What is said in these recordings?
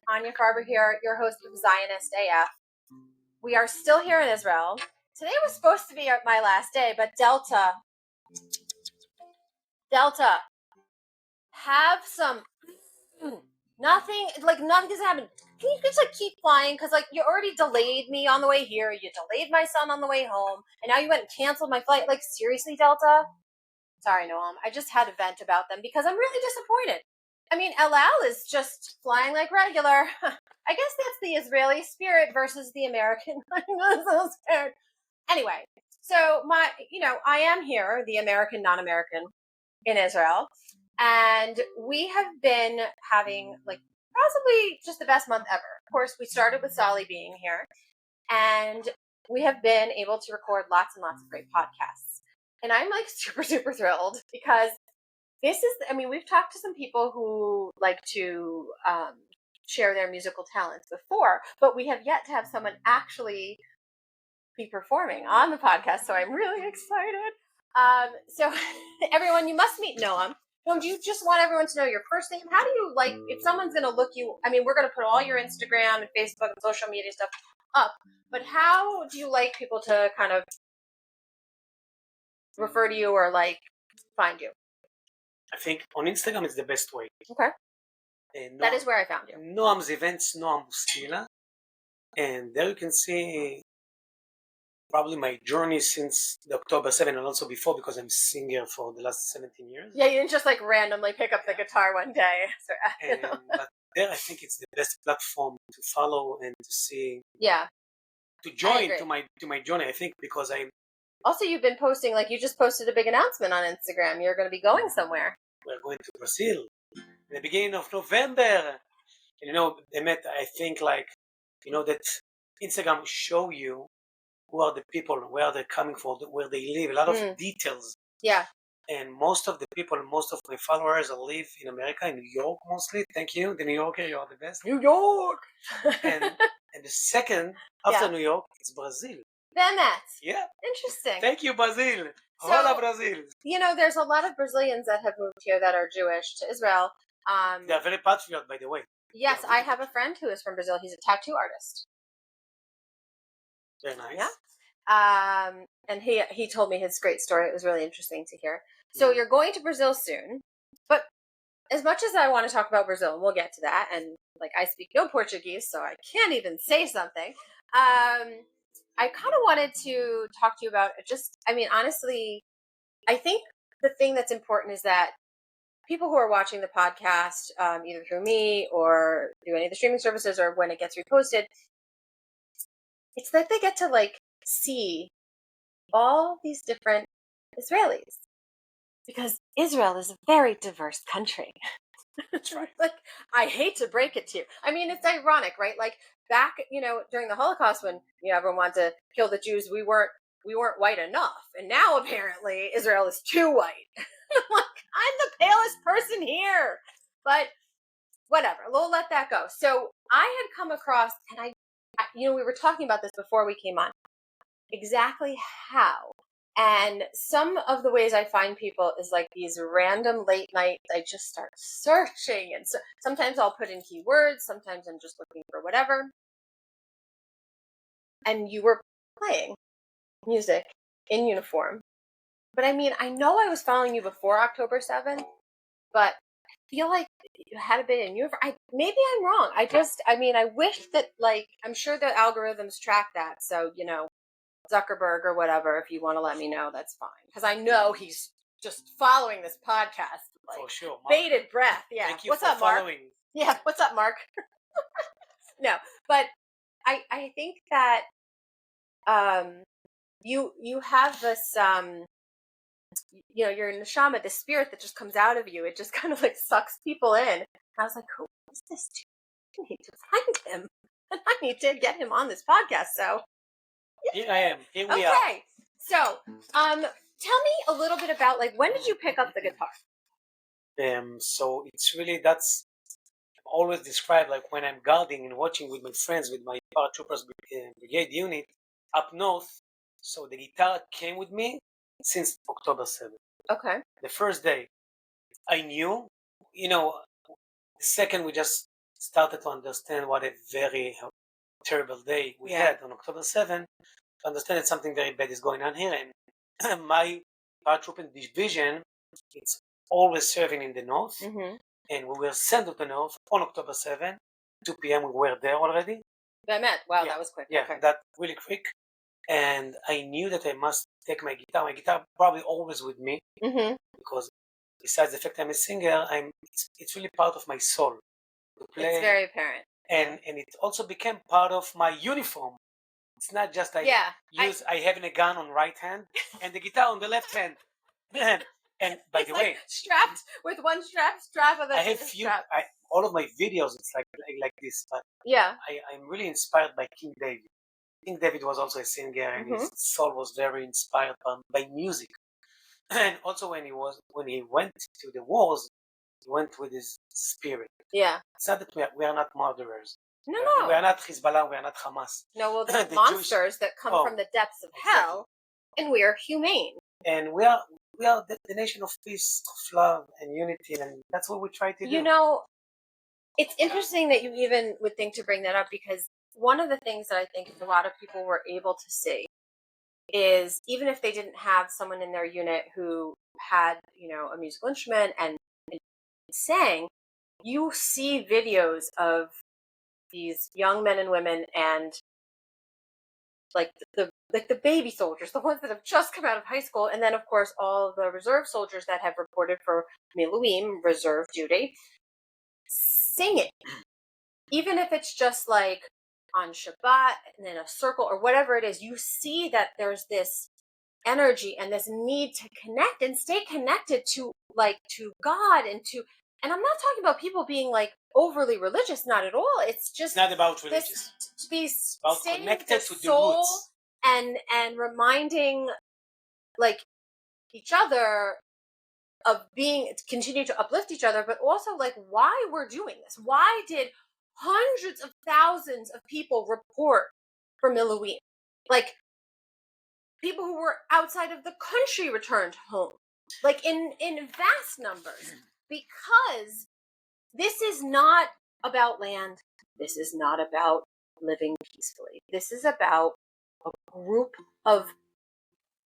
Anya Farber here, your host of Zionist AF. We are still here in Israel. Today was supposed to be my last day, but Delta, have some, nothing's happened. Can you just keep flying? Because you already delayed me on the way here. You delayed my son on the way home. And now you went and canceled my flight. Seriously, Delta? Sorry, Noam. I just had to vent about them because I'm really disappointed. I mean, El Al is just flying like regular. I guess that's the Israeli spirit versus the American. I'm so scared. Anyway, so I am here, the American non-American in Israel, and we have been having possibly just the best month ever. Of course, we started with Sally being here, and we have been able to record lots and lots of great podcasts. And I'm super, super thrilled because we've talked to some people who like to share their musical talents before, but we have yet to have someone actually be performing on the podcast. So I'm really excited. So everyone, you must meet Noam. Noam, do you just want everyone to know your first name? How do you if someone's going to look you, we're going to put all your Instagram and Facebook and social media stuff up, but how do you like people to kind of refer to you or find you? I think on Instagram is the best way. Okay. That is where I found you. Noam's events, Noam Muskila. And there you can see probably my journey since the October 7 and also before, because I'm a singer for the last 17 years. Yeah, you didn't just randomly pick up the guitar one day. But there I think it's the best platform to follow and to see. Yeah. To join to my journey, I think, because I'm. Also, you've been posting, you just posted a big announcement on Instagram. You're going to be going somewhere. We're going to Brazil in the beginning of November. And, Emet, I think, that Instagram show you who are the people, where they're coming from, where they live, a lot of details. Yeah. And most of the people, most of my followers live in America, in New York mostly. Thank you. The New Yorker, you are the best. New York! and the second, after New York, it's Brazil. Then that's. Yeah. Interesting. Thank you, Brazil. Hola, Brazil. There's a lot of Brazilians that have moved here that are Jewish to Israel. They are very patriotic, by the way. Yes, I have a friend who is from Brazil. He's a tattoo artist. Very nice. Yeah. And he told me his great story. It was really interesting to hear. So you're going to Brazil soon, but as much as I want to talk about Brazil, and we'll get to that, and I speak no Portuguese, so I can't even say something. I kind of wanted to talk to you about honestly, I think the thing that's important is that people who are watching the podcast, either through me or through any of the streaming services or when it gets reposted, it's that they get to see all these different Israelis, because Israel is a very diverse country. That's right. I hate to break it to you. It's ironic, right? Back, during the Holocaust, when everyone wanted to kill the Jews, we weren't white enough, and now apparently Israel is too white. I'm the palest person here, but whatever. We'll let that go. So I had come across, and we were talking about this before we came on, exactly how. And some of the ways I find people is these random late nights. I just start searching, and so sometimes I'll put in keywords. Sometimes I'm just looking for whatever. And you were playing music in uniform. But I know I was following you before October 7th, but I feel like you had a bit in uniform. Maybe I'm wrong. I wish that I'm sure the algorithms track that. So, Zuckerberg or whatever, if you want to let me know, that's fine. Because I know he's just following this podcast. For sure. Mark. Bated breath. Yeah. Thank you What's for up, Mark? following. Yeah. What's up, Mark? No, but I think that you have this your neshama, the spirit that just comes out of you. It just kind of sucks people in. And I was like, who is this dude? I need to find him. And I need to get him on this podcast. So here I am. Here we are. Okay. So tell me a little bit about when did you pick up the guitar? So it's really, that's always described when I'm guarding and watching with my friends, with my paratroopers brigade unit up north. So the guitar came with me since October 7th. Okay. The first day I knew, the second we just started to understand what a very terrible day we had on October 7th, to understand that something very bad is going on here. And my paratrooping division, it's always serving in the north, Mm-hmm. and we were sent to the north on October 7th, 2 p.m. We were there already. I met. Wow, Yeah. that was quick. Yeah, Okay. that really quick. And I knew that I must take my guitar. My guitar probably always with me, Mm-hmm. because besides the fact I'm a singer, it's really part of my soul to play. It's very apparent. And it also became part of my uniform. It's not just I have a gun on right hand and the guitar on the left hand. And by it's the like way, strapped with one strap of the I have all of my videos. It's like this. But yeah. I'm really inspired by King David. King David was also a singer, and his soul was very inspired by music. And also when he went to the wars, he went with his spirit. Yeah. It's not that we are not murderers. No, we are not Hezbollah. We are not Hamas. No, well, they're monsters that come from the depths of hell, and we are humane. And we are the nation of peace, of love, and unity, and that's what we try to do. You know, it's interesting that you even would think to bring that up, because one of the things that I think a lot of people were able to see is, even if they didn't have someone in their unit who had, a musical instrument and sang, you see videos of these young men and women, and like the baby soldiers, the ones that have just come out of high school, and then of course all the reserve soldiers that have reported for Miluim, reserve duty, singing. Even if it's just like on Shabbat and in a circle or whatever it is, you see that there's this energy and this need to connect and stay connected to God, and I'm not talking about people being like overly religious, not at all. It's just not about religious. To be about staying connected with the to soul, the roots, and reminding like each other of continue to uplift each other, but also like why we're doing this. Why did hundreds of thousands of people report for Miluim? Like, people who were outside of the country returned home, like in vast numbers, because this is not about land. This is not about living peacefully. This is about a group of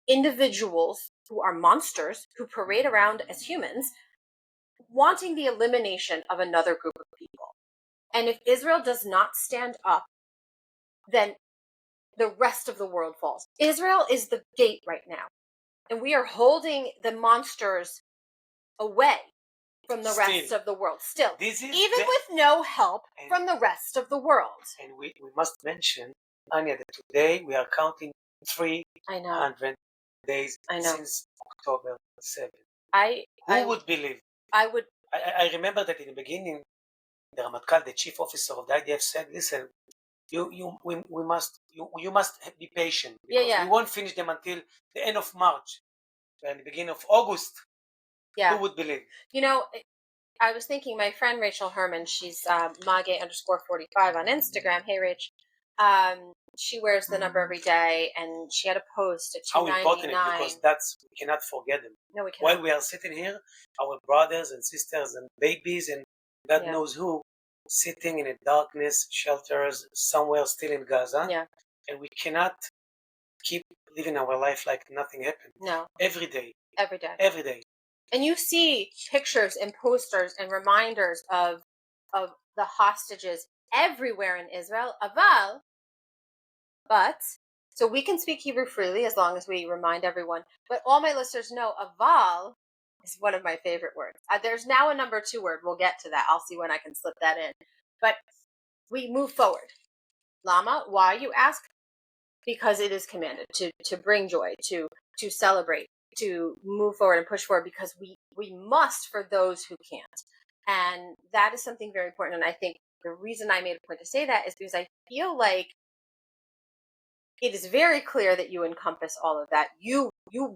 individuals who are monsters who parade around as humans, wanting the elimination of another group of people. And if Israel does not stand up, then the rest of the world falls. Israel is the gate right now, and we are holding the monsters away from the rest of the world. Still, even with no help from the rest of the world. And we must mention, Anya, that today we are counting 300 days since October 7th. Who would believe? I remember that in the beginning, the Ramatkal, the chief officer of the IDF, said, "Listen, you must be patient, because we won't finish them until the end of March and the beginning of August." Yeah. Who would believe? I was thinking, my friend Rachel Herman, she's Mage_45 on Instagram. Hey, Rach. She wears the number every day, and she had a post at 299. How important it is, because we cannot forget them. No, we cannot. While we are sitting here, our brothers and sisters and babies and God knows who, sitting in a darkness, shelters, somewhere still in Gaza. Yeah. And we cannot keep living our life like nothing happened. No. Every day. Every day. Every day. And you see pictures and posters and reminders of the hostages everywhere in Israel. Aval, but, so we can speak Hebrew freely as long as we remind everyone. But all my listeners know aval is one of my favorite words. There's now a number 2 word. We'll get to that. I'll see when I can slip that in. But we move forward. Lama, why, you ask? Because it is commanded to bring joy, to celebrate, to move forward and push forward, because we must for those who can't. And that is something very important. And I think the reason I made a point to say that is because I feel like it is very clear that you encompass all of that. You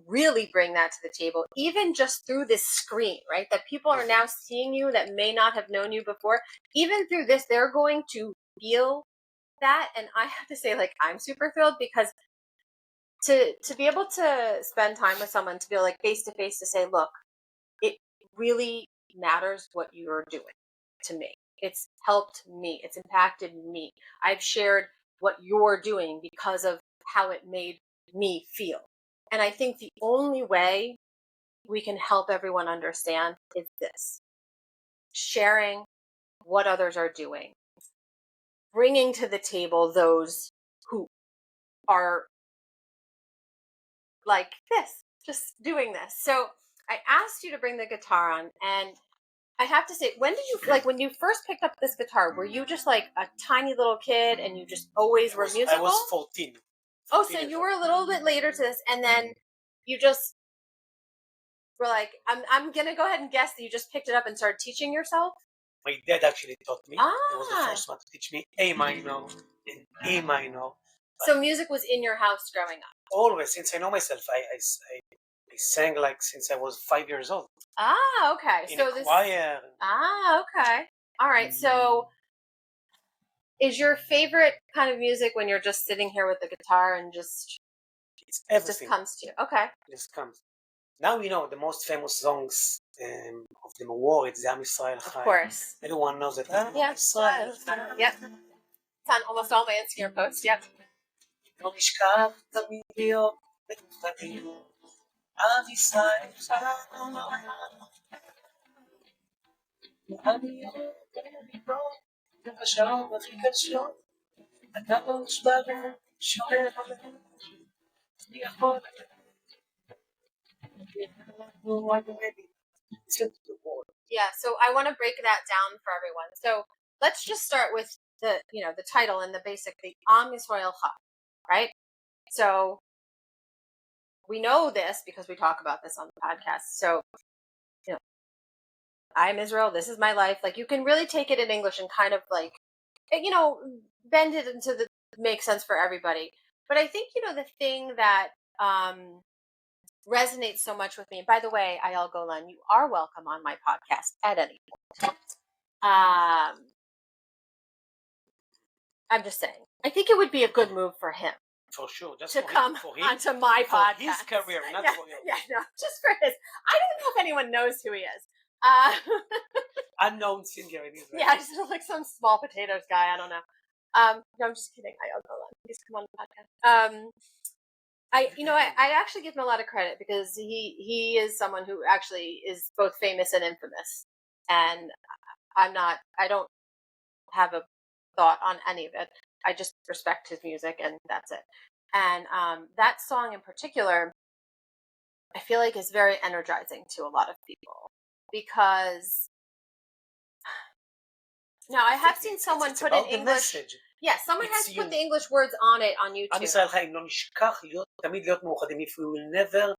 really bring that to the table, even just through this screen, right? That people are now seeing you that may not have known you before. Even through this, they're going to feel that. And I have to say, like, I'm super thrilled, because to be able to spend time with someone, to feel like face to face, to say, look, it really matters what you're doing to me. It's helped me. It's impacted me. I've shared what you're doing because of how it made me feel. And I think the only way we can help everyone understand is this: sharing what others are doing, bringing to the table those who are like this, just doing this. So I asked you to bring the guitar on, and I have to say, when did you, like, when you first picked up this guitar, were you just like a tiny little kid and you just always were musical? I was 14. Oh, so you were a little bit later to this, and then you just were like, I'm going to go ahead and guess that you just picked it up and started teaching yourself? My dad actually taught me. Ah. He was the first one to teach me A minor and E minor. So music was in your house growing up? Always, since I know myself. I sang like since I was 5 years old. Ah, okay. In so a this choir. Ah, okay. All right. So is your favorite kind of music when you're just sitting here with the guitar and just It's it just everything. comes to you? Okay. It just comes. Now you know the most famous songs of the war. It's the Yisrael Chai. Of course. Everyone knows it. Yeah. Yisrael. Yep. It's on almost all my Instagram posts. Yep. לא נשכח תמיד להיות מאוחדים. עם ישראל חי. אני יודע ובשעות הכי קשות הקדוש ברוך שומר עלינו. אני יכול Yeah, so I want to break that down for everyone. So let's just start with the title and the basic, the Yisrael Chai, right? So we know this because we talk about this on the podcast. So, I'm Israel. This is my life. Like, you can really take it in English and kind of like, bend it into the make sense for everybody. But I think, the thing that resonates so much with me. And by the way, Ayal Golan, you are welcome on my podcast at any point. I'm just saying. I think it would be a good move for him. For sure, just to for come him, onto my podcast. For his career, not for you. Yeah, no, just for his. I don't know if anyone knows who he is. Unknown singer in Israel. Yeah, just like some small potatoes guy. I don't know. No, I'm just kidding. I'll go on. Please come on the podcast. I actually give him a lot of credit because he is someone who actually is both famous and infamous, and I don't have a thought on any of it. I just respect his music, and that's it. And that song in particular, I feel like is very energizing to a lot of people because now I have seen someone put in English. Message. Yeah, someone has put the English words on it on YouTube. עם ישראל חי, לא נשכח תמיד להיות מאוחדים. If we will never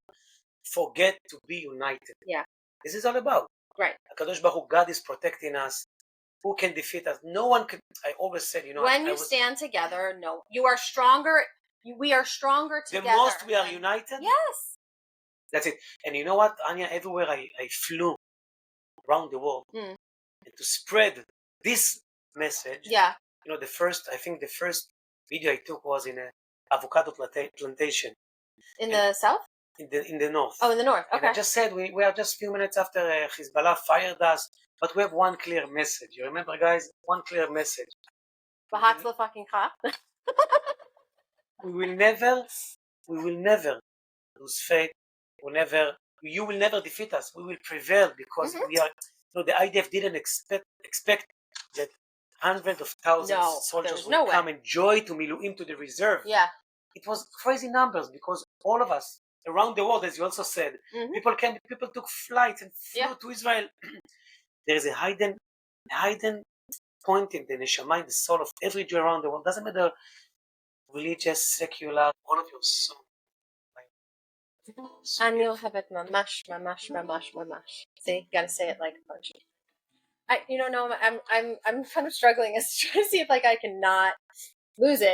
forget to be united. Yeah. This is all about. Right. הקדוש ברוך הוא, God is protecting us. Who can defeat us? No one can. I always said, when you stand together, no, you are stronger. We are stronger together. The most we are united. Yes. That's it. And you know what, Anya? Everywhere I flew around the world and to spread this message. Yeah. The first video I took was in a avocado plantation. In the south? In the north. Oh, in the north. Okay. And I just said we are just a few minutes after Hezbollah fired us, but we have one clear message. You remember, guys? One clear message. We will never lose faith. You will never defeat us. We will prevail because we are. The IDF didn't expect that hundreds of thousands of soldiers would come and join to Miluim, to the reserve. Yeah. It was crazy numbers because all of us around the world, as you also said, people took flights and flew to Israel. There is a hidden point in the neshama, in the soul of every Jew around the world. Doesn't matter religious, secular, all of your soul. אני אוהבת ממש, ממש, ממש, ממש. See, gotta say it like a bunch. No, I'm kind of struggling as to see if I can not lose it.